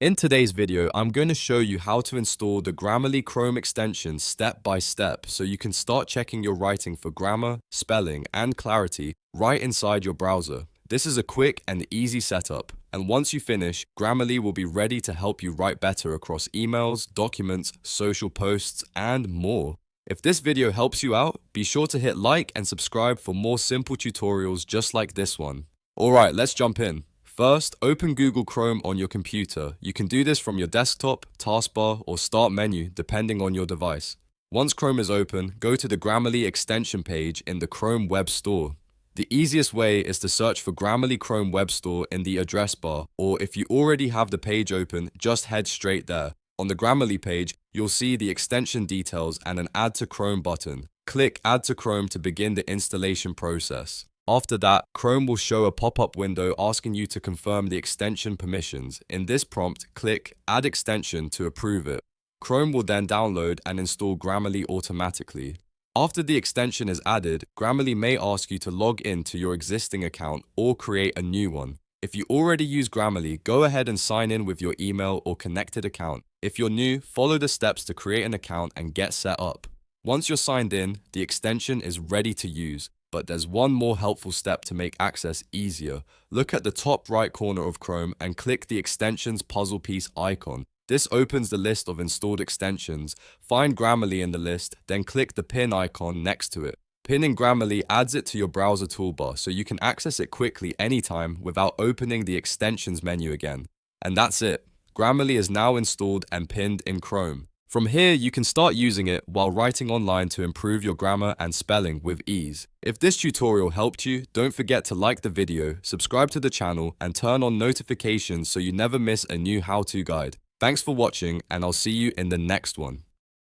In today's video, I'm going to show you how to install the Grammarly Chrome extension step by step so you can start checking your writing for grammar, spelling, and clarity right inside your browser. This is a quick and easy setup, and once you finish, Grammarly will be ready to help you write better across emails, documents, social posts, and more. If this video helps you out, be sure to hit like and subscribe for more simple tutorials just like this one. Alright, let's jump in. First, open Google Chrome on your computer. You can do this from your desktop, taskbar, or start menu, depending on your device. Once Chrome is open, go to the Grammarly extension page in the Chrome Web Store. The easiest way is to search for Grammarly Chrome Web Store in the address bar, or if you already have the page open, just head straight there. On the Grammarly page, you'll see the extension details and an Add to Chrome button. Click Add to Chrome to begin the installation process. After that, Chrome will show a pop-up window asking you to confirm the extension permissions. In this prompt, click Add Extension to approve it. Chrome will then download and install Grammarly automatically. After the extension is added, Grammarly may ask you to log in to your existing account or create a new one. If you already use Grammarly, go ahead and sign in with your email or connected account. If you're new, follow the steps to create an account and get set up. Once you're signed in, the extension is ready to use. But there's one more helpful step to make access easier. Look at the top right corner of Chrome and click the extensions puzzle piece icon. This opens the list of installed extensions. Find Grammarly in the list, then click the pin icon next to it. Pinning Grammarly adds it to your browser toolbar so you can access it quickly anytime without opening the extensions menu again. And that's it. Grammarly is now installed and pinned in Chrome. From here, you can start using it while writing online to improve your grammar and spelling with ease. If this tutorial helped you, don't forget to like the video, subscribe to the channel, and turn on notifications so you never miss a new how-to guide. Thanks for watching, and I'll see you in the next one.